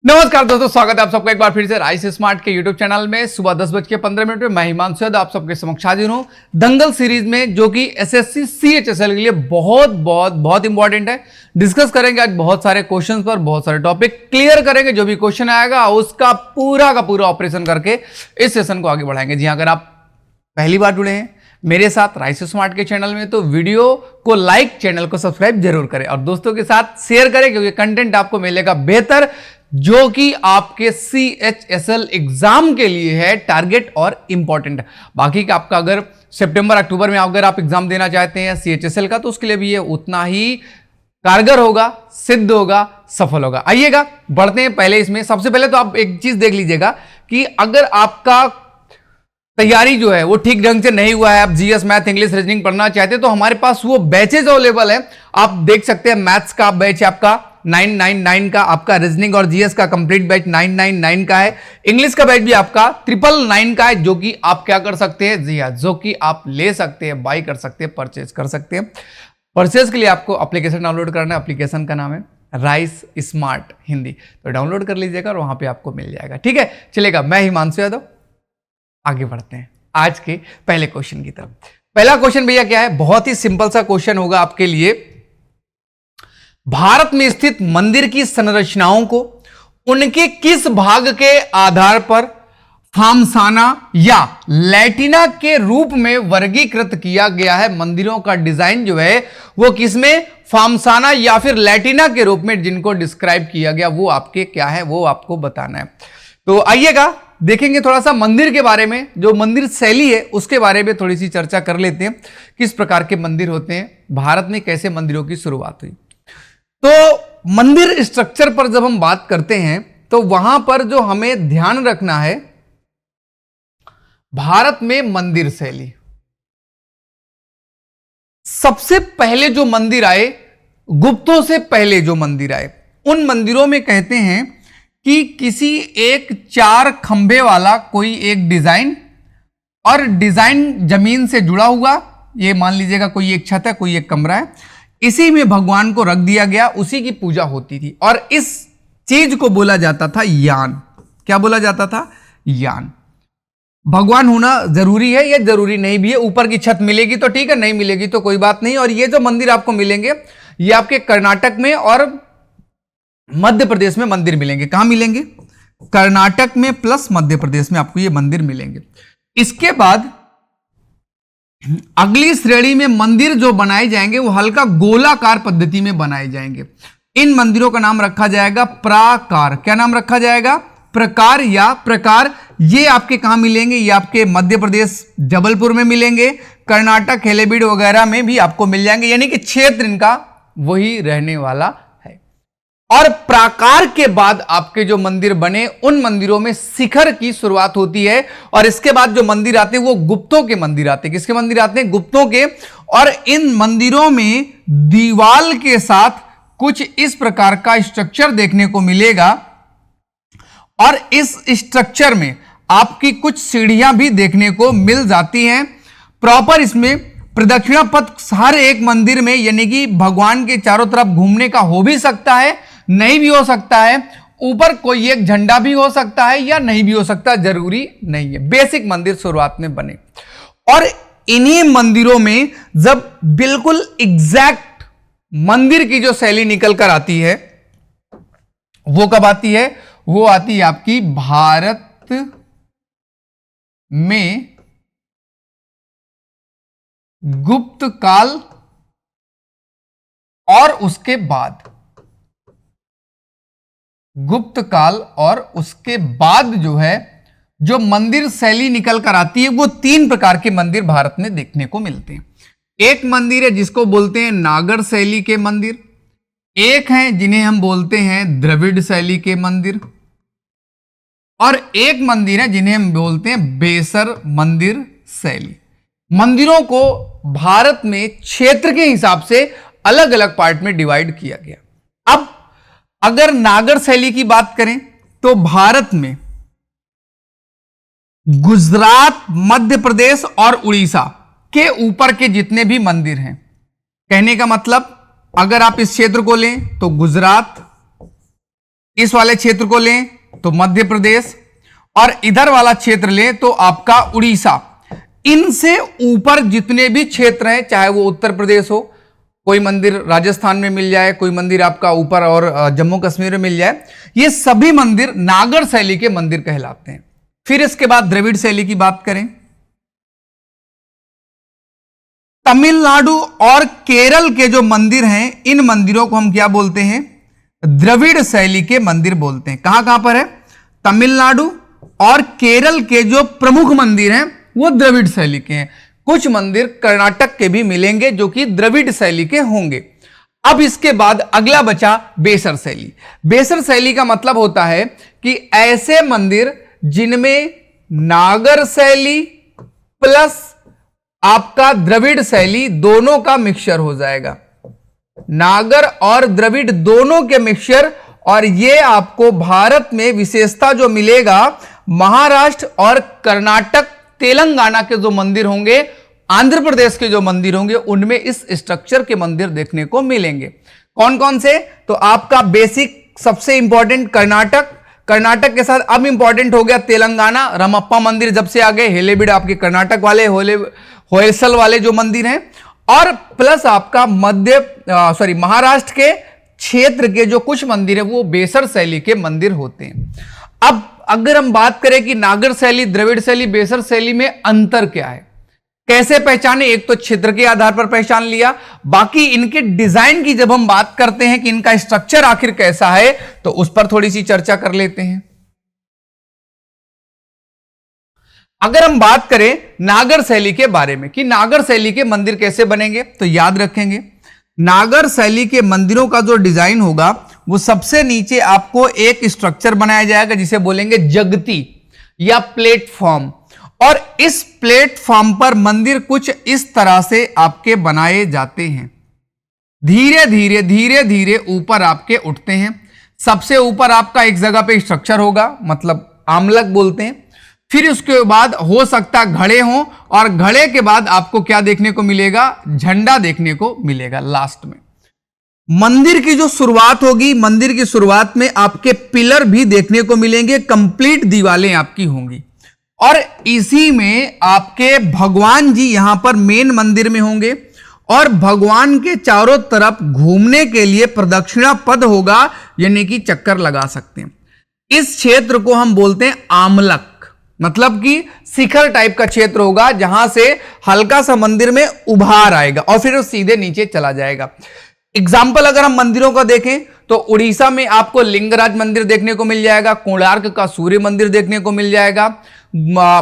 नमस्कार दोस्तों, स्वागत है आप सबका एक बार फिर से राइस स्मार्ट के यूट्यूब चैनल में। सुबह 10:15 में मैं हिमांशु यादव आप सबके समक्ष हाजिर हूं दंगल सीरीज में, जो कि एसएससी CHSL के लिए बहुत इंपॉर्टेंट है। डिस्कस करेंगे आज बहुत सारे क्वेश्चंस पर, बहुत सारे टॉपिक क्लियर करेंगे। जो भी क्वेश्चन आएगा उसका पूरा का पूरा ऑपरेशन करके इस सेशन को आगे बढ़ाएंगे। जी, अगर आप पहली बार जुड़े हैं मेरे साथ राइस स्मार्ट के चैनल में तो वीडियो को लाइक, चैनल को सब्सक्राइब जरूर करें और दोस्तों के साथ शेयर करें, क्योंकि कंटेंट आपको मिलेगा बेहतर, जो कि आपके CHSL एग्जाम के लिए है टारगेट और इंपॉर्टेंट। बाकी का आपका अगर सितंबर अक्टूबर में अगर आप एग्जाम देना चाहते हैं CHSL का, तो उसके लिए भी ये उतना ही कारगर होगा, सिद्ध होगा, सफल होगा। आइएगा बढ़ते हैं पहले इसमें। सबसे पहले तो आप एक चीज देख लीजिएगा कि अगर आपका तैयारी जो है वो ठीक ढंग से नहीं हुआ है, आप GS, मैथ, इंग्लिश, रीजनिंग पढ़ना चाहते हैं, तो हमारे पास वो बैचेज अवेलेबल है। आप देख सकते हैं मैथ्स का बैच आपका 999 का, आपका रीजनिंग और GS का कंप्लीट बैच 999 का है, इंग्लिश का बैच भी आपका 999 का है, जो कि आप क्या कर सकते हैं, जी हाँ, जो कि आप ले सकते हैं, बाई कर सकते हैं, परचेज कर सकते हैं। परचेज के लिए आपको एप्लीकेशन डाउनलोड करना है। एप्लीकेशन का नाम है राइस स्मार्ट हिंदी, तो डाउनलोड कर लीजिएगा और वहां पे आपको मिल जाएगा। ठीक है, चलेगा। मैं हिमांशु यादव, आगे बढ़ते हैं आज के पहले क्वेश्चन की तरफ। पहला क्वेश्चन भैया क्या है, बहुत ही सिंपल सा क्वेश्चन होगा आपके लिए। भारत में स्थित मंदिर की संरचनाओं को उनके किस भाग के आधार पर फामसाना या लैटिना के रूप में वर्गीकृत किया गया है? मंदिरों का डिजाइन जो है वो किसमें, फामसाना या फिर लैटिना के रूप में जिनको डिस्क्राइब किया गया, वो आपके क्या है, वो आपको बताना है। तो आइएगा देखेंगे थोड़ा सा मंदिर के बारे में, जो मंदिर शैली है उसके बारे में थोड़ी सी चर्चा कर लेते हैं। किस प्रकार के मंदिर होते हैं, भारत में कैसे मंदिरों की शुरुआत हुई। तो मंदिर स्ट्रक्चर पर जब हम बात करते हैं तो वहां पर जो हमें ध्यान रखना है, भारत में मंदिर शैली, सबसे पहले जो मंदिर आए, गुप्तों से पहले जो मंदिर आए, उन मंदिरों में कहते हैं कि किसी एक 4 खंभे वाला कोई एक डिजाइन, और डिजाइन जमीन से जुड़ा हुआ, ये मान लीजिएगा कोई एक छत है, कोई एक कमरा है, इसी में भगवान को रख दिया गया, उसी की पूजा होती थी। और इस चीज को बोला जाता था यान। क्या बोला जाता था? यान। भगवान होना जरूरी है या जरूरी नहीं भी है? ऊपर की छत मिलेगी तो ठीक है, नहीं मिलेगी तो कोई बात नहीं। और ये जो मंदिर आपको मिलेंगे, ये आपके कर्नाटक में और मध्य प्रदेश में मंदिर मिलेंगे। कहां मिलेंगे? कर्नाटक में प्लस मध्य प्रदेश में आपको ये मंदिर मिलेंगे। इसके बाद अगली श्रेणी में मंदिर जो बनाए जाएंगे वो हल्का गोलाकार पद्धति में बनाए जाएंगे। इन मंदिरों का नाम रखा जाएगा प्राकार। क्या नाम रखा जाएगा? प्रकार या प्रकार। ये आपके कहां मिलेंगे? ये आपके मध्य प्रदेश जबलपुर में मिलेंगे, कर्नाटक हेलेबीड वगैरह में भी आपको मिल जाएंगे, यानी कि क्षेत्र इनका वही रहने वाला। और प्राकार के बाद आपके जो मंदिर बने, उन मंदिरों में शिखर की शुरुआत होती है। और इसके बाद जो मंदिर आते हैं वो गुप्तों के मंदिर आते हैं। किसके मंदिर आते हैं? गुप्तों के। और इन मंदिरों में दीवाल के साथ कुछ इस प्रकार का स्ट्रक्चर देखने को मिलेगा, और इस स्ट्रक्चर में आपकी कुछ सीढ़ियां भी देखने को मिल जाती हैं। प्रॉपर इसमें प्रदक्षिणा पथ हर एक मंदिर में, यानी कि भगवान के चारों तरफ घूमने का हो भी सकता है, नहीं भी हो सकता है। ऊपर कोई एक झंडा भी हो सकता है या नहीं भी हो सकता, जरूरी नहीं है। बेसिक मंदिर शुरुआत में बने। और इन्हीं मंदिरों में जब बिल्कुल एग्जैक्ट मंदिर की जो शैली निकल कर आती है, वो कब आती है? वो आती है आपकी भारत में गुप्त काल और उसके बाद। गुप्त काल और उसके बाद जो है, जो मंदिर शैली निकल कर आती है, वो 3 प्रकार के मंदिर भारत में देखने को मिलते हैं। एक मंदिर है जिसको बोलते हैं नागर शैली के मंदिर, एक है जिन्हें हम बोलते हैं द्रविड़ शैली के मंदिर, और एक मंदिर है जिन्हें हम बोलते हैं बेसर मंदिर शैली। मंदिरों को भारत में क्षेत्र के हिसाब से अलग अलग पार्ट में डिवाइड किया गया। अब अगर नागर शैली की बात करें तो भारत में गुजरात, मध्य प्रदेश और उड़ीसा के ऊपर के जितने भी मंदिर हैं, कहने का मतलब अगर आप इस क्षेत्र को लें तो गुजरात इस वाले क्षेत्र को लें तो मध्य प्रदेश, और इधर वाला क्षेत्र लें तो आपका उड़ीसा। इनसे ऊपर जितने भी क्षेत्र हैं, चाहे वो उत्तर प्रदेश हो, कोई मंदिर राजस्थान में मिल जाए, कोई मंदिर आपका ऊपर और जम्मू कश्मीर में मिल जाए, ये सभी मंदिर नागर शैली के मंदिर कहलाते हैं। फिर इसके बाद द्रविड़ शैली की बात करें, तमिलनाडु और केरल के जो मंदिर हैं, इन मंदिरों को हम क्या बोलते हैं? द्रविड़ शैली के मंदिर बोलते हैं। कहां कहां पर है? तमिलनाडु और केरल के जो प्रमुख मंदिर हैं वो द्रविड़ शैली के हैं। कुछ मंदिर कर्नाटक के भी मिलेंगे जो कि द्रविड़ शैली के होंगे। अब इसके बाद अगला बचा बेसर शैली। बेसर शैली का मतलब होता है कि ऐसे मंदिर जिनमें नागर शैली प्लस आपका द्रविड़ शैली दोनों का मिक्सचर हो जाएगा। नागर और द्रविड़ दोनों के मिक्सचर, और ये आपको भारत में विशेषता जो मिलेगा, महाराष्ट्र और कर्नाटक तेलंगाना के जो मंदिर होंगे, आंध्र प्रदेश के जो मंदिर होंगे, उनमें इस स्ट्रक्चर के मंदिर देखने को मिलेंगे। कौन कौन से? तो आपका बेसिक सबसे इंपॉर्टेंट कर्नाटक, कर्नाटक के साथ अब इंपॉर्टेंट हो गया तेलंगाना। रामप्पा मंदिर जब से आ गए, हेलेबीड आपके कर्नाटक वाले, होयसल वाले जो मंदिर हैं, और प्लस आपका महाराष्ट्र के क्षेत्र के जो कुछ मंदिर है वो बेसर शैली के मंदिर होते हैं। अब अगर हम बात करें कि नागर शैली, द्रविड़ शैली, बेसर शैली में अंतर क्या है, कैसे पहचाने? एक तो क्षेत्र के आधार पर पहचान लिया, बाकी इनके डिजाइन की जब हम बात करते हैं कि इनका स्ट्रक्चर आखिर कैसा है, तो उस पर थोड़ी सी चर्चा कर लेते हैं। अगर हम बात करें नागर शैली के बारे में कि नागर शैली के मंदिर कैसे बनेंगे, तो याद रखेंगे नागर शैली के मंदिरों का जो डिजाइन होगा वो सबसे नीचे आपको एक स्ट्रक्चर बनाया जाएगा जिसे बोलेंगे जगती या प्लेटफॉर्म, और इस प्लेटफॉर्म पर मंदिर कुछ इस तरह से आपके बनाए जाते हैं। धीरे धीरे धीरे धीरे ऊपर आपके उठते हैं। सबसे ऊपर आपका एक जगह पे स्ट्रक्चर होगा, मतलब आमलक बोलते हैं। फिर उसके बाद हो सकता घड़े हों, और घड़े के बाद आपको क्या देखने को मिलेगा? झंडा देखने को मिलेगा। लास्ट में मंदिर की जो शुरुआत होगी, मंदिर की शुरुआत में आपके पिलर भी देखने को मिलेंगे, कंप्लीट दीवारें आपकी होंगी, और इसी में आपके भगवान जी यहां पर मेन मंदिर में होंगे, और भगवान के चारों तरफ घूमने के लिए प्रदक्षिणा पद होगा, यानी कि चक्कर लगा सकते हैं। इस क्षेत्र को हम बोलते हैं आमलक, मतलब कि शिखर टाइप का क्षेत्र होगा जहां से हल्का सा मंदिर में उभार आएगा और फिर वो सीधे नीचे चला जाएगा। एग्जाम्पल अगर हम मंदिरों का देखें तो उड़ीसा में आपको लिंगराज मंदिर देखने को मिल जाएगा, कोणार्क का सूर्य मंदिर देखने को मिल जाएगा,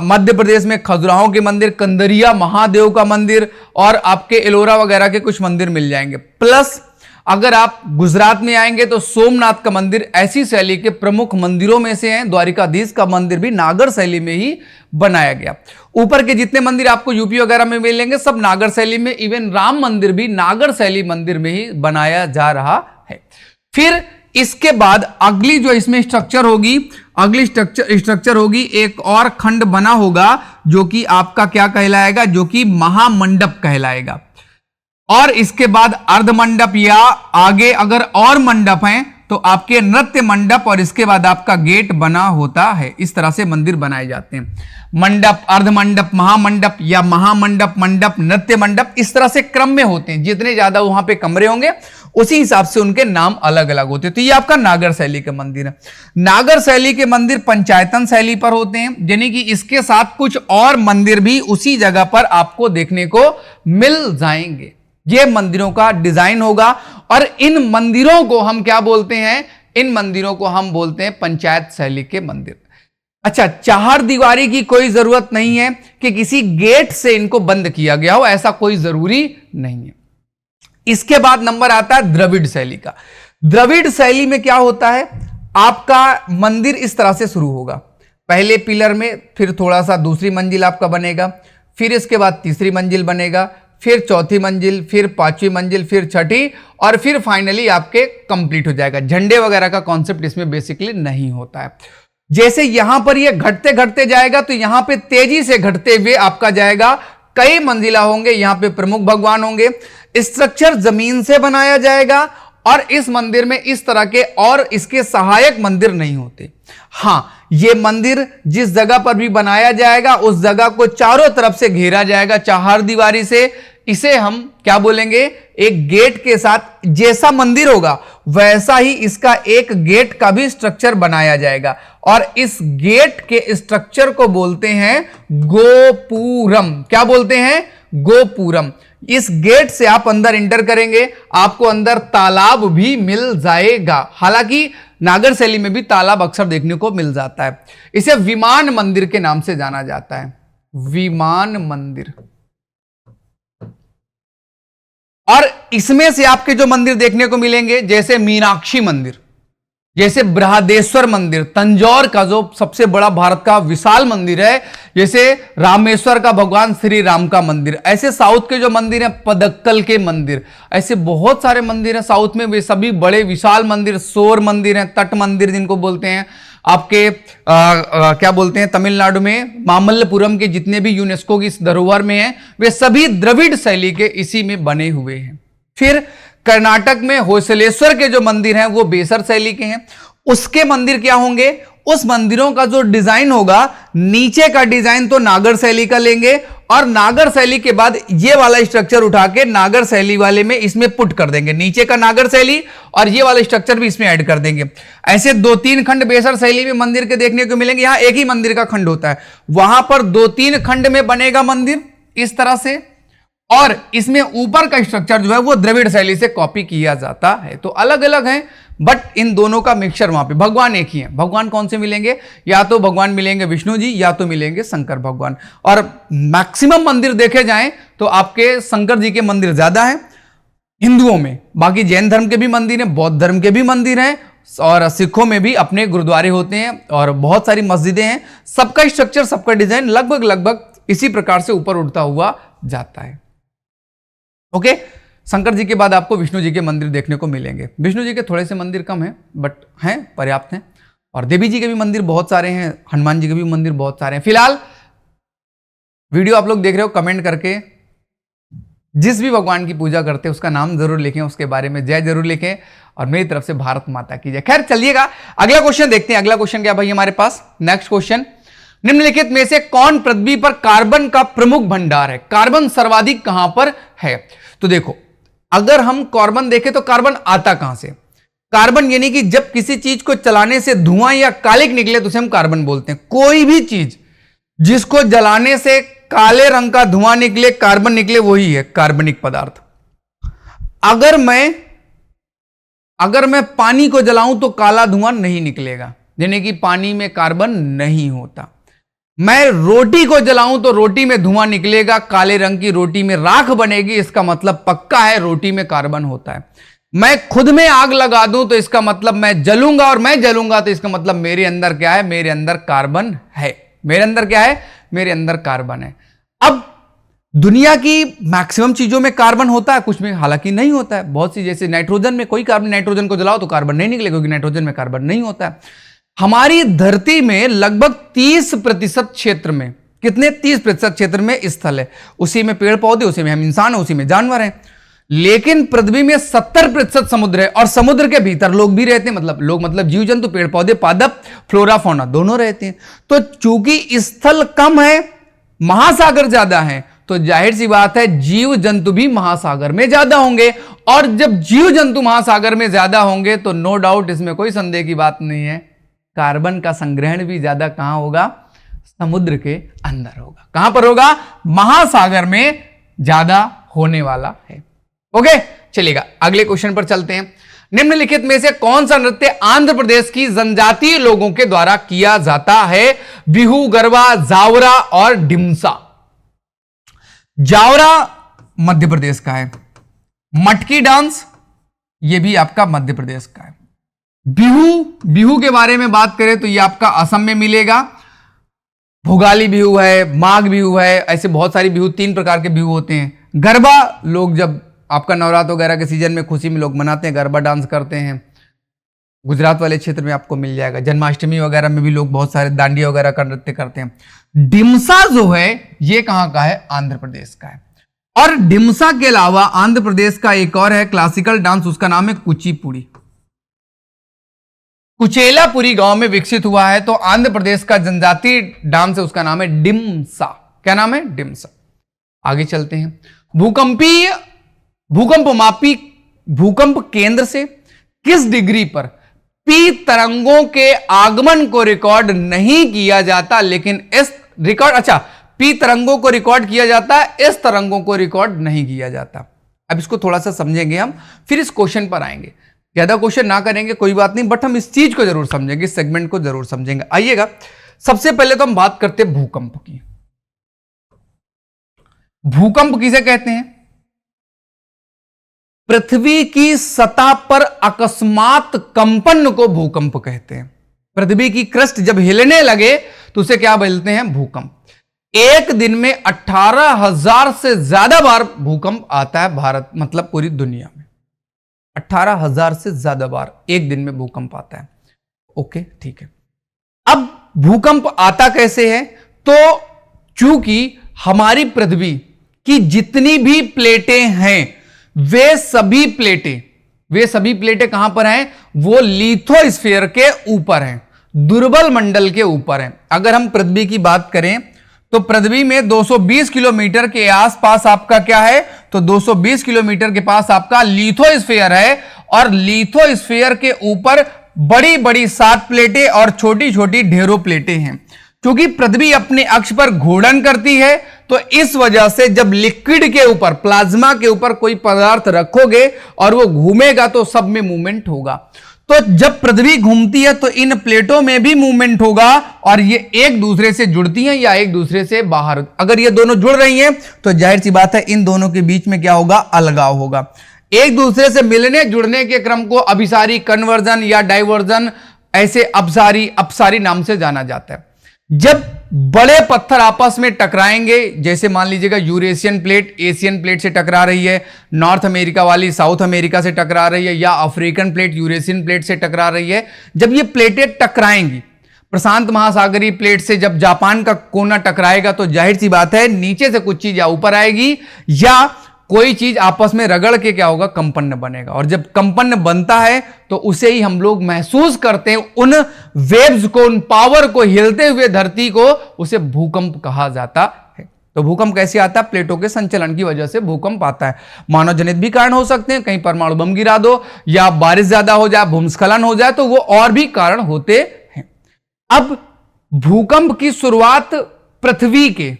मध्य प्रदेश में खजुराहो के मंदिर, कंदरिया महादेव का मंदिर, और आपके एलोरा वगैरह के कुछ मंदिर मिल जाएंगे। प्लस अगर आप गुजरात में आएंगे तो सोमनाथ का मंदिर ऐसी शैली के प्रमुख मंदिरों में से हैं। द्वारिकाधीश का मंदिर भी नागर शैली में ही बनाया गया। ऊपर के जितने मंदिर आपको यूपी वगैरह में मिलेंगे सब नागर शैली में, इवन राम मंदिर भी नागर शैली मंदिर में ही बनाया जा रहा है। फिर इसके बाद अगली जो इसमें स्ट्रक्चर होगी, अगली स्ट्रक्चर होगी, एक और खंड बना होगा जो कि आपका क्या कहलाएगा? जो कि महामंडप कहलाएगा। और इसके बाद अर्धमंडप या आगे अगर और मंडप हैं तो आपके नृत्य मंडप, और इसके बाद आपका गेट बना होता है। इस तरह से मंदिर बनाए जाते हैं। मंडप, अर्धमंडप, महामंडप या महामंडप, मंडप, नृत्य मंडप, इस तरह से क्रम में होते हैं। जितने ज्यादा वहां पे कमरे होंगे उसी हिसाब से उनके नाम अलग अलग होते हैं। तो ये आपका नागर शैली के मंदिर है। नागर शैली के मंदिर पंचायतन शैली पर होते हैं, यानी कि इसके साथ कुछ और मंदिर भी उसी जगह पर आपको देखने को मिल जाएंगे। ये मंदिरों का डिजाइन होगा, और इन मंदिरों को हम क्या बोलते हैं? इन मंदिरों को हम बोलते हैं पंचायत शैली के मंदिर। अच्छा, चार दीवारी की कोई जरूरत नहीं है कि किसी गेट से इनको बंद किया गया हो, ऐसा कोई जरूरी नहीं है। इसके बाद नंबर आता है द्रविड़ शैली का। द्रविड़ शैली में क्या होता है? आपका मंदिर इस तरह से शुरू होगा, पहले पिलर में, फिर थोड़ा सा दूसरी मंजिल आपका बनेगा, फिर इसके बाद तीसरी मंजिल बनेगा, फिर चौथी मंजिल, फिर पांचवी मंजिल, फिर छठी, और फिर फाइनली आपके कंप्लीट हो जाएगा। झंडे वगैरह का कॉन्सेप्ट इसमें बेसिकली नहीं होता है। जैसे यहां पर ये घटते घटते जाएगा तो यहां पे तेजी से घटते हुए आपका जाएगा, कई मंजिला होंगे, यहां पे प्रमुख भगवान होंगे। स्ट्रक्चर जमीन से बनाया जाएगा और इस मंदिर में इस तरह के और इसके सहायक मंदिर नहीं होते। हां, ये मंदिर जिस जगह पर भी बनाया जाएगा उस जगह को चारों तरफ से घेरा जाएगा चारदीवारी से। इसे हम क्या बोलेंगे, एक गेट के साथ, जैसा मंदिर होगा वैसा ही इसका एक गेट का भी स्ट्रक्चर बनाया जाएगा और इस गेट के स्ट्रक्चर को बोलते हैं गोपुरम। क्या बोलते हैं? गोपुरम। इस गेट से आप अंदर इंटर करेंगे, आपको अंदर तालाब भी मिल जाएगा। हालांकि नागर शैली में भी तालाब अक्सर देखने को मिल जाता है। इसे विमान मंदिर के नाम से जाना जाता है, विमान मंदिर। और इसमें से आपके जो मंदिर देखने को मिलेंगे, जैसे मीनाक्षी मंदिर, जैसे बृहदेश्वर मंदिर, तंजौर का जो सबसे बड़ा भारत का विशाल मंदिर है, जैसे रामेश्वर का भगवान श्री राम का मंदिर, ऐसे साउथ के जो मंदिर हैं, पदक्कल के मंदिर, ऐसे बहुत सारे मंदिर हैं साउथ में। वे सभी बड़े विशाल मंदिर, शोर मंदिर हैं, तट मंदिर जिनको बोलते हैं। आपके क्या बोलते हैं, तमिलनाडु में मामल्लपुरम के जितने भी यूनेस्को की धरोहर में हैं, वे सभी द्रविड़ शैली के इसी में बने हुए हैं। फिर कर्नाटक में होयसलेश्वर के जो मंदिर हैं वो बेसर शैली के हैं। उसके मंदिर क्या होंगे, उस मंदिरों का जो डिजाइन होगा, नीचे का डिजाइन तो नागर शैली का लेंगे और नागर शैली के बाद ये वाला स्ट्रक्चर उठा के नागर शैली वाले में इसमें पुट कर देंगे। नीचे का नागर शैली और ये वाला स्ट्रक्चर भी इसमें ऐड कर देंगे। ऐसे 2-3 खंड बेसर शैली में मंदिर के देखने को मिलेंगे। यहां एक ही मंदिर का खंड होता है, वहां पर 2-3 खंड में बनेगा मंदिर इस तरह से, और इसमें ऊपर का स्ट्रक्चर जो है वो द्रविड़ शैली से कॉपी किया जाता है। तो अलग अलग हैं, बट इन दोनों का मिक्सचर वहां पे। भगवान एक ही है। भगवान कौन से मिलेंगे, या तो भगवान मिलेंगे विष्णु जी या तो मिलेंगे शंकर भगवान। और मैक्सिमम मंदिर देखे जाएं तो आपके शंकर जी के मंदिर ज्यादा हैं हिंदुओं में। बाकी जैन धर्म के भी मंदिर हैं, बौद्ध धर्म के भी मंदिर हैं, और सिखों में भी अपने गुरुद्वारे होते हैं और बहुत सारी मस्जिदें हैं। सबका स्ट्रक्चर, सबका डिजाइन लगभग इसी प्रकार से ऊपर उठता हुआ जाता है। ओके, शंकर जी के बाद आपको विष्णु जी के मंदिर देखने को मिलेंगे। विष्णु जी के थोड़े से मंदिर कम हैं, बट हैं, पर्याप्त हैं। और देवी जी के भी मंदिर बहुत सारे हैं, हनुमान जी के भी मंदिर बहुत सारे हैं। फिलहाल वीडियो आप लोग देख रहे हो, कमेंट करके जिस भी भगवान की पूजा करते हैं उसका नाम जरूर लिखें, उसके बारे में जय जरूर लिखें, और मेरी तरफ से भारत माता की जय। खैर चलिएगा, अगला क्वेश्चन देखते हैं। अगला क्वेश्चन क्या भाई हमारे पास, नेक्स्ट क्वेश्चन, निम्नलिखित में से कौन पृथ्वी पर कार्बन का प्रमुख भंडार है? कार्बन सर्वाधिक कहां पर है? तो देखो, अगर हम कार्बन देखें तो कार्बन आता कहां से? कार्बन यानी कि जब किसी चीज को चलाने से धुआं या कालिक निकले तो उसे हम कार्बन बोलते हैं। कोई भी चीज जिसको जलाने से काले रंग का धुआं निकले, कार्बन निकले, वही है कार्बनिक पदार्थ। अगर मैं पानी को जलाऊं तो काला धुआं नहीं निकलेगा, यानी कि पानी में कार्बन नहीं होता। मैं रोटी को जलाऊं तो रोटी में धुआं निकलेगा, काले रंग की रोटी में राख बनेगी, इसका मतलब पक्का है रोटी में कार्बन होता है। मैं खुद में आग लगा दूं तो इसका मतलब मैं जलूंगा, और मैं जलूंगा तो इसका मतलब मेरे अंदर क्या है, मेरे अंदर कार्बन है। मेरे अंदर क्या है, मेरे अंदर कार्बन है। अब दुनिया की मैक्सिमम चीजों में कार्बन होता है, कुछ में हालांकि नहीं होता है। बहुत सी, जैसे नाइट्रोजन में कोई कार्बन, नाइट्रोजन को जलाओ तो कार्बन नहीं निकलेगा क्योंकि नाइट्रोजन में कार्बन नहीं होता है। हमारी धरती में लगभग 30% क्षेत्र में, कितने, 30% क्षेत्र में स्थल है, उसी में पेड़ पौधे, उसी में हम इंसान हैं, उसी में जानवर हैं। लेकिन पृथ्वी में 70% समुद्र है, और समुद्र के भीतर लोग भी रहते हैं। मतलब जीव जंतु, पेड़ पौधे, पादप, फ्लोरा फौना दोनों रहते हैं। तो चूंकि स्थल कम है, महासागर ज्यादा है, तो जाहिर सी बात है जीव जंतु भी महासागर में ज्यादा होंगे। और जब जीव जंतु महासागर में ज्यादा होंगे तो नो डाउट, इसमें कोई संदेह की बात नहीं है, कार्बन का संग्रहण भी ज्यादा कहां होगा, समुद्र के अंदर होगा। कहां पर होगा, महासागर में ज्यादा होने वाला है। ओके, चलिएगा अगले क्वेश्चन पर चलते हैं। निम्नलिखित में से कौन सा नृत्य आंध्र प्रदेश की जनजातीय लोगों के द्वारा किया जाता है? बिहू, गरबा, जावरा और डिमसा। जावरा मध्य प्रदेश का है, मटकी डांस ये भी आपका मध्य प्रदेश का है। बिहू के बारे में बात करें तो ये आपका असम में मिलेगा। भोगाली बिहू है, माघ बिहू है, ऐसे बहुत सारी बिहू, 3 प्रकार के बिहू होते हैं। गरबा लोग जब आपका नवरात्र वगैरह के सीजन में खुशी में लोग मनाते हैं, गरबा डांस करते हैं, गुजरात वाले क्षेत्र में आपको मिल जाएगा। जन्माष्टमी वगैरह में भी लोग बहुत सारे दांडिया वगैरह का नृत्य करते हैं। डिमसा जो है ये कहां का है, आंध्र प्रदेश का है। और ढिमसा के अलावा आंध्र प्रदेश का एक और है क्लासिकल डांस, उसका नाम है कुचिपुड़ी। कुचेलापुरी गांव में विकसित हुआ है। तो आंध्र प्रदेश का जनजातीय डांस है, उसका नाम है डिमसा। क्या नाम है? डिमसा। आगे चलते हैं। भूकंप केंद्र से किस डिग्री पर पी तरंगों के आगमन को रिकॉर्ड नहीं किया जाता, लेकिन इस पी तरंगों को रिकॉर्ड किया जाता है, इस तरंगों को रिकॉर्ड नहीं किया जाता। अब इसको थोड़ा सा समझेंगे हम, फिर इस क्वेश्चन पर आएंगे। ज्यादा क्वेश्चन ना करेंगे कोई बात नहीं, बट हम इस चीज को जरूर समझेंगे, इस सेगमेंट को जरूर समझेंगे। आइएगा, सबसे पहले तो हम बात करते हैं भूकंप की। भूकंप किसे कहते हैं? पृथ्वी की सतह पर अकस्मात कंपन को भूकंप कहते हैं। पृथ्वी की क्रस्ट जब हिलने लगे तो उसे क्या बोलते हैं? भूकंप। एक दिन में 18,000 से ज्यादा बार भूकंप आता है भारत, मतलब पूरी दुनिया में 18,000 से ज्यादा बार एक दिन में भूकंप आता है। ओके, ठीक है। अब भूकंप आता कैसे है? तो चूंकि हमारी पृथ्वी की जितनी भी प्लेटें हैं, वे सभी प्लेटें कहां पर हैं? वो लिथोस्फीयर के ऊपर हैं, दुर्बल मंडल के ऊपर हैं। अगर हम पृथ्वी की बात करें तो पृथ्वी में 220 किलोमीटर के आसपास आपका क्या है? तो 220 किलोमीटर के पास आपका लिथोस्फीयर है, और लिथोस्फीयर के ऊपर बड़ी बड़ी 7 प्लेटें और छोटी छोटी ढेरों प्लेटें हैं। क्योंकि पृथ्वी अपने अक्ष पर घूर्णन करती है, तो इस वजह से जब लिक्विड के ऊपर, प्लाज्मा के ऊपर कोई पदार्थ रखोगे और वो घूमेगा तो सब में मूवमेंट होगा। तो जब पृथ्वी घूमती है तो इन प्लेटों में भी मूवमेंट होगा, और ये एक दूसरे से जुड़ती हैं या एक दूसरे से बाहर। अगर ये दोनों जुड़ रही हैं तो जाहिर सी बात है इन दोनों के बीच में क्या होगा? अलगाव होगा। एक दूसरे से मिलने जुड़ने के क्रम को अभिसारी, कन्वर्जन या डाइवर्जन, ऐसे अपसारी नाम से जाना जाता है। जब बड़े पत्थर आपस में टकराएंगे, जैसे मान लीजिएगा यूरेशियन प्लेट एशियन प्लेट से टकरा रही है, नॉर्थ अमेरिका वाली साउथ अमेरिका से टकरा रही है, या अफ्रीकन प्लेट यूरेशियन प्लेट से टकरा रही है, जब ये प्लेटें टकराएंगी, प्रशांत महासागरीय प्लेट से जब जापान का कोना टकराएगा, तो जाहिर सी बात है नीचे से कुछ चीज या ऊपर आएगी या कोई चीज आपस में रगड़ के क्या होगा? कंपन बनेगा। और जब कंपन बनता है तो उसे ही हम लोग महसूस करते हैं, उन वेव्स को, उन पावर को, हिलते हुए धरती को, उसे भूकंप कहा जाता है। तो भूकंप कैसे आता है? प्लेटों के संचलन की वजह से भूकंप आता है। मानव जनित भी कारण हो सकते हैं, कहीं परमाणु बम गिरा दो या बारिश ज्यादा हो जाए, भूस्खलन हो जाए, तो वो और भी कारण होते हैं। अब भूकंप की शुरुआत पृथ्वी के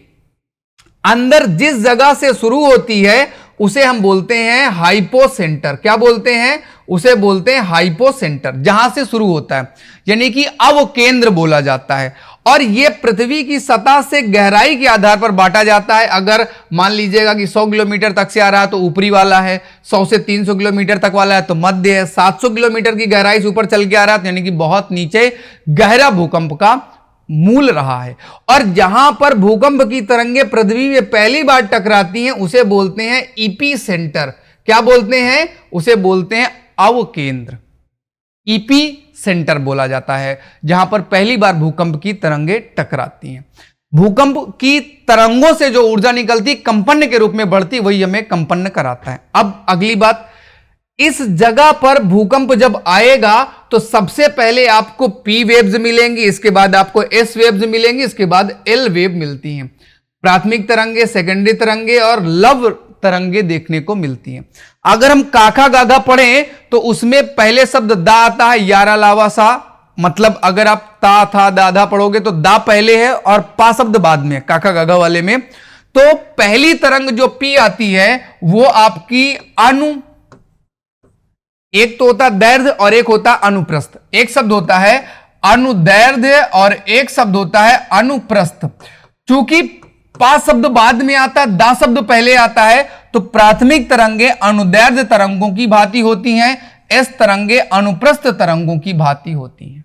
अंदर जिस जगह से शुरू होती है उसे हम बोलते हैं हाइपोसेंटर। क्या बोलते हैं? उसे बोलते हैं हाइपोसेंटर, जहां से शुरू होता है, यानी कि अवकेंद्र बोला जाता है। और यह पृथ्वी की सतह से गहराई के आधार पर बांटा जाता है। अगर मान लीजिएगा कि 100 किलोमीटर तक से आ रहा है तो ऊपरी वाला है, 100 से 300 किलोमीटर तक वाला है तो मध्य है, 700 किलोमीटर की गहराई से ऊपर चल के आ रहा है यानी कि बहुत नीचे गहरा भूकंप का मूल रहा है। और जहां पर भूकंप की तरंगे पृथ्वी में पहली बार टकराती हैं उसे बोलते हैं ईपी सेंटर। क्या बोलते हैं? उसे बोलते हैं अवकेंद्र। ईपी सेंटर बोला जाता है जहां पर पहली बार भूकंप की तरंगे टकराती हैं। भूकंप की तरंगों से जो ऊर्जा निकलती कंपन के रूप में बढ़ती, वही हमें कंपन कराता है। अब अगली बात, इस जगह पर भूकंप जब आएगा तो सबसे पहले आपको पी वेव्स मिलेंगी, इसके बाद आपको एस वेव्स मिलेंगी, इसके बाद एल वेव मिलती हैं। प्राथमिक तरंगे, सेकेंडरी तरंगे और लव तरंगे देखने को मिलती हैं। अगर हम काका गागा पढ़ें तो उसमें पहले शब्द दा आता है, यारा लावा सा, मतलब अगर आप ता था दाधा पढ़ोगे तो दा पहले है और पा शब्द बाद में, काका गागा वाले में। तो पहली तरंग जो पी आती है वो आपकी एक तो होता दैर्घ्य और एक होता अनुप्रस्थ। एक शब्द होता है अनुदैर्घ्य और एक शब्द होता है अनुप्रस्थ। चूंकि पा शब्द बाद में आता है, दा शब्द पहले आता है, तो प्राथमिक तरंगे अनुदैर्घ्य तरंगों की भांति होती हैं, एस तरंगे अनुप्रस्थ तरंगों की भांति होती हैं।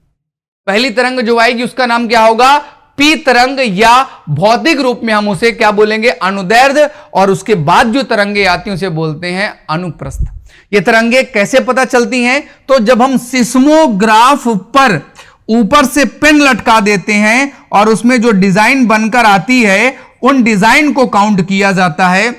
पहली तरंग जो आएगी उसका नाम क्या होगा? पी तरंग, या भौतिक रूप में हम उसे क्या बोलेंगे? अनुदैर्घ्य। और उसके बाद जो तरंगे आती हैं उसे बोलते हैं अनुप्रस्थ। ये तरंगे कैसे पता चलती हैं? तो जब हम सिस्मोग्राफ पर ऊपर से पेन लटका देते हैं और उसमें जो डिजाइन बनकर आती है उन डिजाइन को काउंट किया जाता है,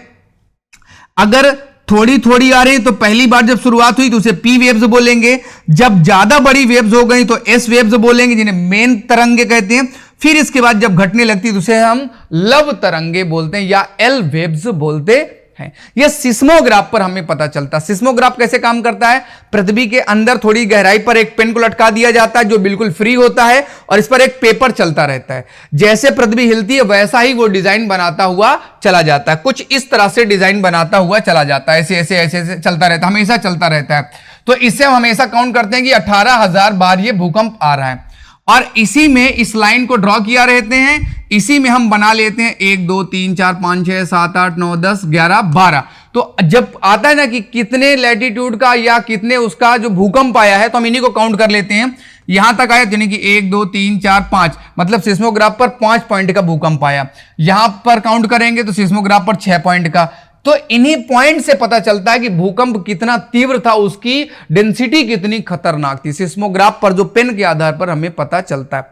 अगर थोड़ी थोड़ी आ रही है तो पहली बार जब शुरुआत हुई तो उसे पी वेव्स बोलेंगे, जब ज्यादा बड़ी वेव्स हो गई तो एस वेव्स बोलेंगे, जिन्हें मेन तरंगे कहते हैं। फिर इसके बाद जब घटने लगती है तो उसे हम लव तरंगे बोलते हैं या एल वेव्स बोलते हैं। यह सिस्मोग्राफ पर हमें पता चलता है। सिस्मोग्राफ कैसे काम करता है? पृथ्वी के अंदर थोड़ी गहराई पर एक पेन को लटका दिया जाता है जो बिल्कुल फ्री होता है और इस पर एक पेपर चलता रहता है। जैसे पृथ्वी हिलती है वैसा ही वो डिजाइन बनाता हुआ चला जाता है। कुछ इस तरह से डिजाइन बनाता हुआ चला जाता है, ऐसे ऐसे ऐसे ऐसे चलता रहता है, हमेशा चलता रहता है। तो इससे हम हमेशा काउंट करते हैं कि 18,000 बार ये भूकंप आ रहा है और इसी में इस लाइन को ड्रॉ किया रहते हैं, इसी में हम बना लेते हैं 1 2 3 4 5 6 7 8 9 10 11 12। तो जब आता है ना कि कितने लैटिट्यूड का या कितने उसका जो भूकंप आया है तो हम इन्हीं को काउंट कर लेते हैं। यहां तक आया यानी कि 1 2 3 4 5, मतलब सिस्मोग्राफ पर 5 पॉइंट का भूकंप आया। यहां पर काउंट करेंगे तो सिस्मोग्राफ पर 6 पॉइंट का। तो इन्हीं पॉइंट से पता चलता है कि भूकंप कितना तीव्र था, उसकी डेंसिटी कितनी खतरनाक थी। सिस्मोग्राफ पर जो पेन के आधार पर हमें पता चलता है।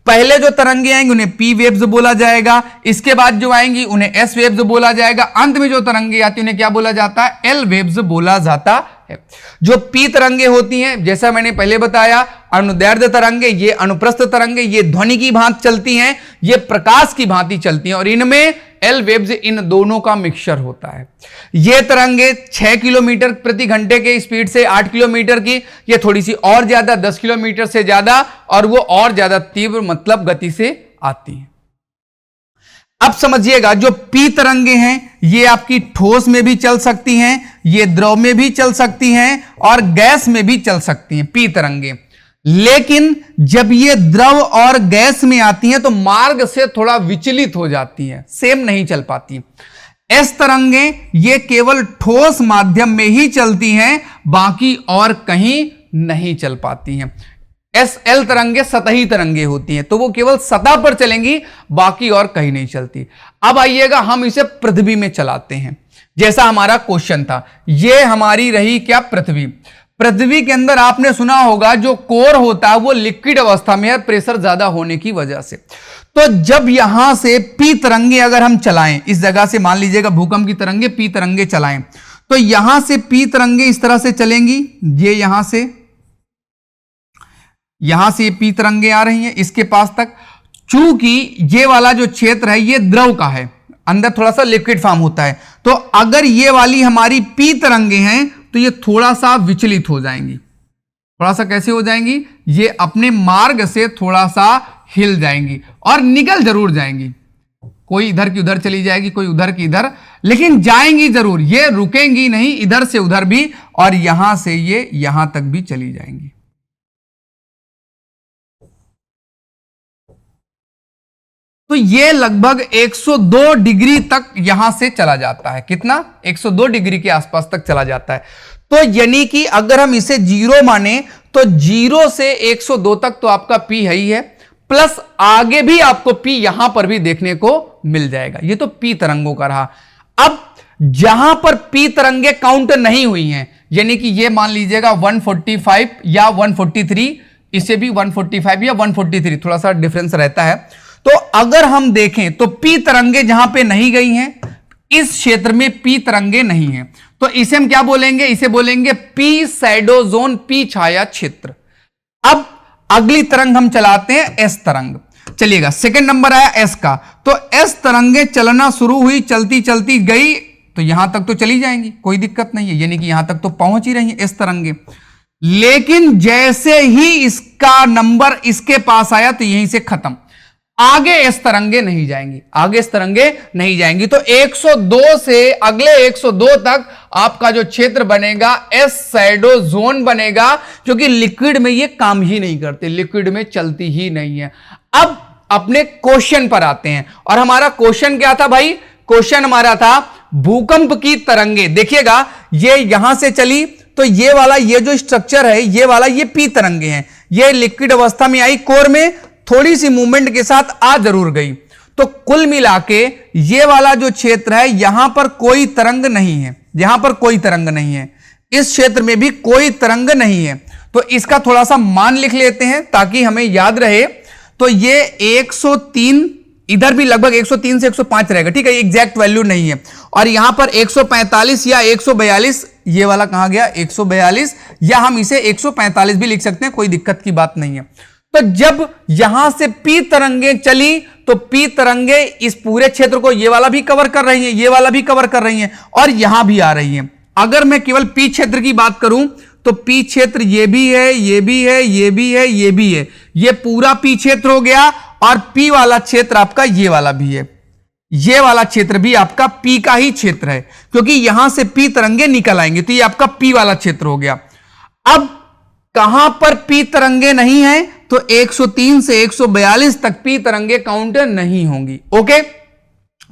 पहले जो तरंगे आएंगी उन्हें पी वेव्स बोला जाएगा, इसके बाद जो आएंगी उन्हें एस वेव्स बोला जाएगा, अंत में जो तरंगे आती है उन्हें क्या बोला जाता है? एल वेव्स बोला जाता है। जो पी तरंगे होती हैं, जैसा मैंने पहले बताया, अनुदैर्ध्य तरंगे, ये अनुप्रस्थ तरंगे, ये ध्वनि की भांति चलती हैं, ये प्रकाश की भांति चलती हैं और इनमें एल वेव्स इन दोनों का मिक्सचर होता है। ये तरंगे 6 किलोमीटर प्रति घंटे के स्पीड से 8 किलोमीटर की, ये थोड़ी सी और ज्यादा 10 किलोमीटर से ज्यादा, और वो और ज्यादा तीव्र मतलब गति से आती है। अब समझिएगा, जो पी तरंगे हैं ये आपकी ठोस में भी चल सकती हैं, ये द्रव में भी चल सकती हैं और गैस में भी चल सकती हैं पी तरंगे। लेकिन जब ये द्रव और गैस में आती हैं तो मार्ग से थोड़ा विचलित हो जाती हैं, सेम नहीं चल पाती। एस तरंगे ये केवल ठोस माध्यम में ही चलती हैं, बाकी और कहीं नहीं चल पाती हैं। एस एल तरंगे सतही तरंगे होती हैं, तो वो केवल सतह पर चलेंगी, बाकी और कहीं नहीं चलती। अब आइएगा हम इसे पृथ्वी में चलाते हैं, जैसा हमारा क्वेश्चन था। ये हमारी रही क्या? पृथ्वी। पृथ्वी के अंदर आपने सुना होगा जो कोर होता है वो लिक्विड अवस्था में है, प्रेशर ज्यादा होने की वजह से। तो जब यहां से पी तरंगे अगर हम चलाएं, इस जगह से मान लीजिएगा भूकंप की तरंगे पी तरंगे चलाएं, तो यहां से पी तरंगे इस तरह से चलेंगी, ये यहां से ये पी तरंगे आ रही हैं इसके पास तक। चूंकि ये वाला जो क्षेत्र है ये द्रव का है, अंदर थोड़ा सा लिक्विड फॉर्म होता है, तो अगर ये वाली हमारी पी तरंगे हैं तो ये थोड़ा सा विचलित हो जाएंगी। थोड़ा सा कैसे हो जाएंगी? ये अपने मार्ग से थोड़ा सा हिल जाएंगी और निकल जरूर जाएंगी। कोई इधर की उधर चली जाएगी, कोई उधर की इधर, लेकिन जाएंगी जरूर, ये रुकेंगी नहीं, इधर से उधर भी और यहां से ये यहां तक भी चली जाएंगी। तो ये लगभग 102 डिग्री तक यहां से चला जाता है। कितना? 102 डिग्री के आसपास तक चला जाता है। तो यानी कि अगर हम इसे 0 माने तो 0 से 102 तक तो आपका पी है ही है, प्लस आगे भी आपको पी यहां पर भी देखने को मिल जाएगा। ये तो पी तरंगों का रहा। अब जहां पर पी तरंगे काउंट नहीं हुई हैं, यानी कि ये मान लीजिएगा 145 या 143, इसे भी 145 या 143, थोड़ा सा डिफरेंस रहता है। तो अगर हम देखें तो पी तरंगे जहां पे नहीं गई हैं, इस क्षेत्र में पी तरंगे नहीं हैं, तो इसे हम क्या बोलेंगे? इसे बोलेंगे पी शैडो जोन, पी छाया क्षेत्र। अब अगली तरंग हम चलाते हैं एस तरंग। चलिएगा, सेकंड नंबर आया एस का। तो एस तरंगे चलना शुरू हुई, चलती चलती गई तो यहां तक तो चली जाएंगी, कोई दिक्कत नहीं है, यानी कि यहां तक तो पहुंच ही रही है एस तरंगे। लेकिन जैसे ही इसका नंबर इसके पास आया तो यहीं से खत्म, आगे एस तरंगे नहीं जाएंगी, आगे इस तरंगे नहीं जाएंगी। तो 102 से अगले 102 तक आपका जो क्षेत्र बनेगा एस शैडो जोन बनेगा, क्योंकि लिक्विड में ये काम ही नहीं करते, लिक्विड में चलती ही नहीं है। अब अपने क्वेश्चन पर आते हैं, और हमारा क्वेश्चन क्या था भाई? क्वेश्चन हमारा था भूकंप की तरंगे। देखिएगा, ये यहां से चली तो ये वाला ये जो स्ट्रक्चर है ये वाला ये पी तरंगे हैं, ये लिक्विड अवस्था में आई, कोर में थोड़ी सी मूवमेंट के साथ आ जरूर गई। तो कुल मिला के ये वाला जो क्षेत्र है यहां पर कोई तरंग नहीं है, यहां पर कोई तरंग नहीं है, इस क्षेत्र में भी कोई तरंग नहीं है। तो इसका थोड़ा सा मान लिख लेते हैं ताकि हमें याद रहे। तो ये 103 इधर भी लगभग 103 से 105 रहेगा, ठीक है, एग्जैक्ट वैल्यू नहीं है। और यहां पर 145 या 142, ये वाला कहां गया 142, या हम इसे 145 भी लिख सकते हैं, कोई दिक्कत की बात नहीं है। तो जब यहां से पी तरंगे चली तो पी तरंगे इस पूरे क्षेत्र को, ये वाला भी कवर कर रही है, ये वाला भी कवर कर रही है, और यहां भी आ रही है। अगर मैं केवल पी क्षेत्र की बात करूं तो पी क्षेत्र ये भी है, ये भी है, ये भी है, ये भी है, ये पूरा पी क्षेत्र हो गया। और पी वाला क्षेत्र आपका ये वाला भी है, ये वाला क्षेत्र भी आपका पी का ही क्षेत्र है, क्योंकि यहां से पी तरंगे निकल आएंगे, तो ये आपका पी वाला क्षेत्र हो गया। अब कहां पर पी तरंगे नहीं है, तो 103 से 142 तक पी तरंगे काउंट नहीं होंगी, ओके,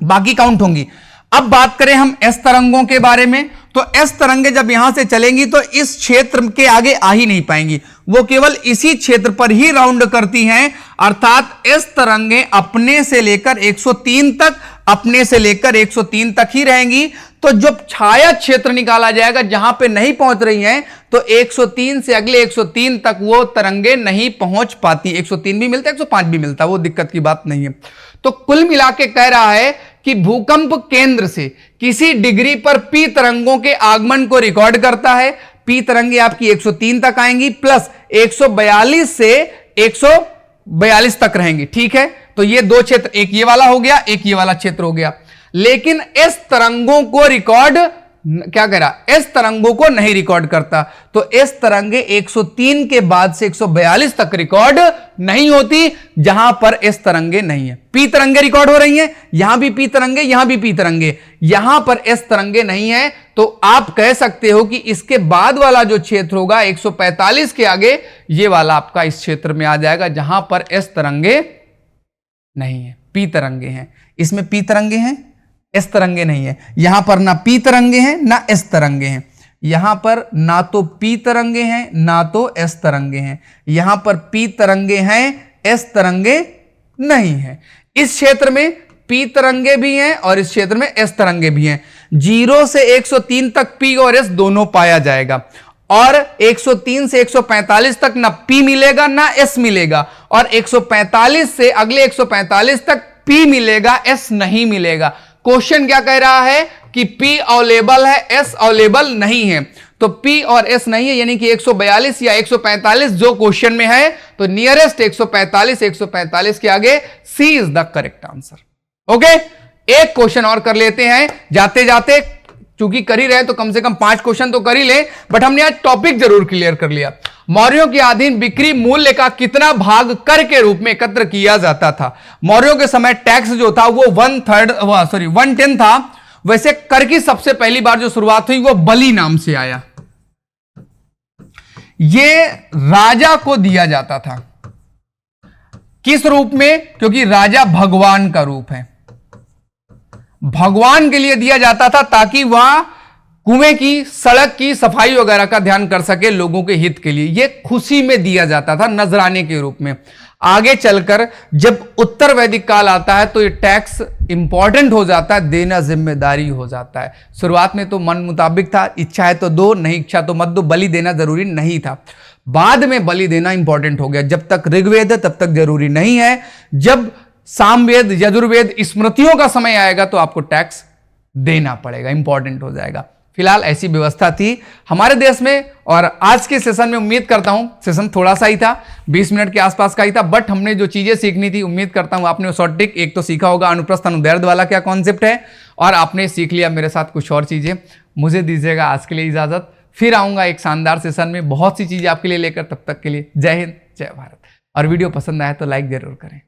बाकी काउंट होंगी। अब बात करें हम एस तरंगों के बारे में, तो एस तरंगे जब यहां से चलेंगी तो इस क्षेत्र के आगे आ ही नहीं पाएंगी, वो केवल इसी क्षेत्र पर ही राउंड करती हैं। अर्थात एस तरंगे अपने से लेकर 103 तक, अपने से लेकर 103 तक ही रहेंगी। तो जब छाया क्षेत्र निकाला जाएगा जहां पे नहीं पहुंच रही हैं, तो 103 से अगले 103 तक वो तरंगे नहीं पहुंच पाती। 103 भी मिलता है, 105 भी मिलता है, वो दिक्कत की बात नहीं है। तो कुल मिला के कह रहा है कि भूकंप केंद्र से किसी डिग्री पर पी तरंगों के आगमन को रिकॉर्ड करता है। पी तरंगे आपकी 103 तक आएंगी, प्लस 142 से 142 तक रहेंगी, ठीक है। तो ये दो क्षेत्र, एक ये वाला हो गया, एक ये वाला क्षेत्र हो गया। लेकिन इस तरंगों को रिकॉर्ड क्या कह रहा, इस तरंगों को नहीं रिकॉर्ड करता। तो इस तरंगे 103 के बाद से 142 तक रिकॉर्ड नहीं होती, जहां पर इस तरंगे नहीं है। पी तरंगे रिकॉर्ड हो रही हैं, यहां भी पी तरंगे, यहां भी पी तरंगे, यहां पर इस तरंगे नहीं है। तो आप कह सकते हो कि इसके बाद वाला जो क्षेत्र होगा 145 के आगे, ये वाला आपका इस क्षेत्र में आ जाएगा, जहां पर इस तरंगे नहीं है, पी तरंगे हैं। इसमें पी तरंगे हैं, एस तरंगे नहीं है। यहां पर ना पी तरंगे हैं ना एस तरंगे हैं, यहां पर ना तो पी तरंगे हैं ना तो एस तरंगे हैं, यहां पर पी तरंगे हैं, एस तरंगे नहीं है। इस क्षेत्र में पी तरंगे भी हैं और इस क्षेत्र में एस तरंगे भी हैं। 0 से 103 तक पी और एस दोनों पाया जाएगा, और 103 से 145 तक ना पी मिलेगा ना एस मिलेगा, और 145 से अगले 145 तक पी मिलेगा, एस नहीं मिलेगा। क्वेश्चन क्या कह रहा है कि P अवेलेबल है, S अवेलेबल नहीं है। तो P और S नहीं है, यानी कि 142 या 145 जो क्वेश्चन में है, तो नियरेस्ट 145 के आगे C is the correct answer. Okay, एक क्वेश्चन और कर लेते हैं जाते जाते, चूंकि कर ही रहे तो कम से कम 5 क्वेश्चन तो कर ही ले, बट हमने आज टॉपिक जरूर क्लियर कर लिया। मौर्यों के अधीन बिक्री मूल्य का कितना भाग कर के रूप में एकत्र किया जाता था? मौर्यों के समय टैक्स जो था वो 1/10 था। वैसे कर की सबसे पहली बार जो शुरुआत हुई वो बलि नाम से आया, ये राजा को दिया जाता था। किस रूप में? क्योंकि राजा भगवान का रूप है, भगवान के लिए दिया जाता था ताकि वह कुएं की, सड़क की सफाई वगैरह का ध्यान कर सके लोगों के हित के लिए। यह खुशी में दिया जाता था, नजराने के रूप में। आगे चलकर जब उत्तर वैदिक काल आता है तो ये टैक्स इंपॉर्टेंट हो जाता है, देना जिम्मेदारी हो जाता है। शुरुआत में तो मन मुताबिक था, इच्छा है तो दो, नहीं इच्छा तो मत दो, बलि देना जरूरी नहीं था। बाद में बलि देना इंपॉर्टेंट हो गया। जब तक ऋग्वेद है तब तक जरूरी नहीं है, जब सामवेद, यजुर्वेद, स्मृतियों का समय आएगा तो आपको टैक्स देना पड़ेगा, इंपॉर्टेंट हो जाएगा। फिलहाल ऐसी व्यवस्था थी हमारे देश में। और आज के सेशन में उम्मीद करता हूं, सेशन थोड़ा सा ही था, 20 मिनट के आसपास का ही था, बट हमने जो चीजें सीखनी थी उम्मीद करता हूं आपने शॉर्ट ट्रिक एक तो सीखा होगा, अनुप्रस्थ अनुदैर्ध्य वाला क्या कॉन्सेप्ट है, और आपने सीख लिया मेरे साथ कुछ और चीजें। मुझे दीजिएगा आज के लिए इजाजत, फिर आऊंगा एक शानदार सेशन में बहुत सी चीजें आपके लिए लेकर। तब तक के लिए जय हिंद, जय भारत। और वीडियो पसंद आए तो लाइक जरूर करें।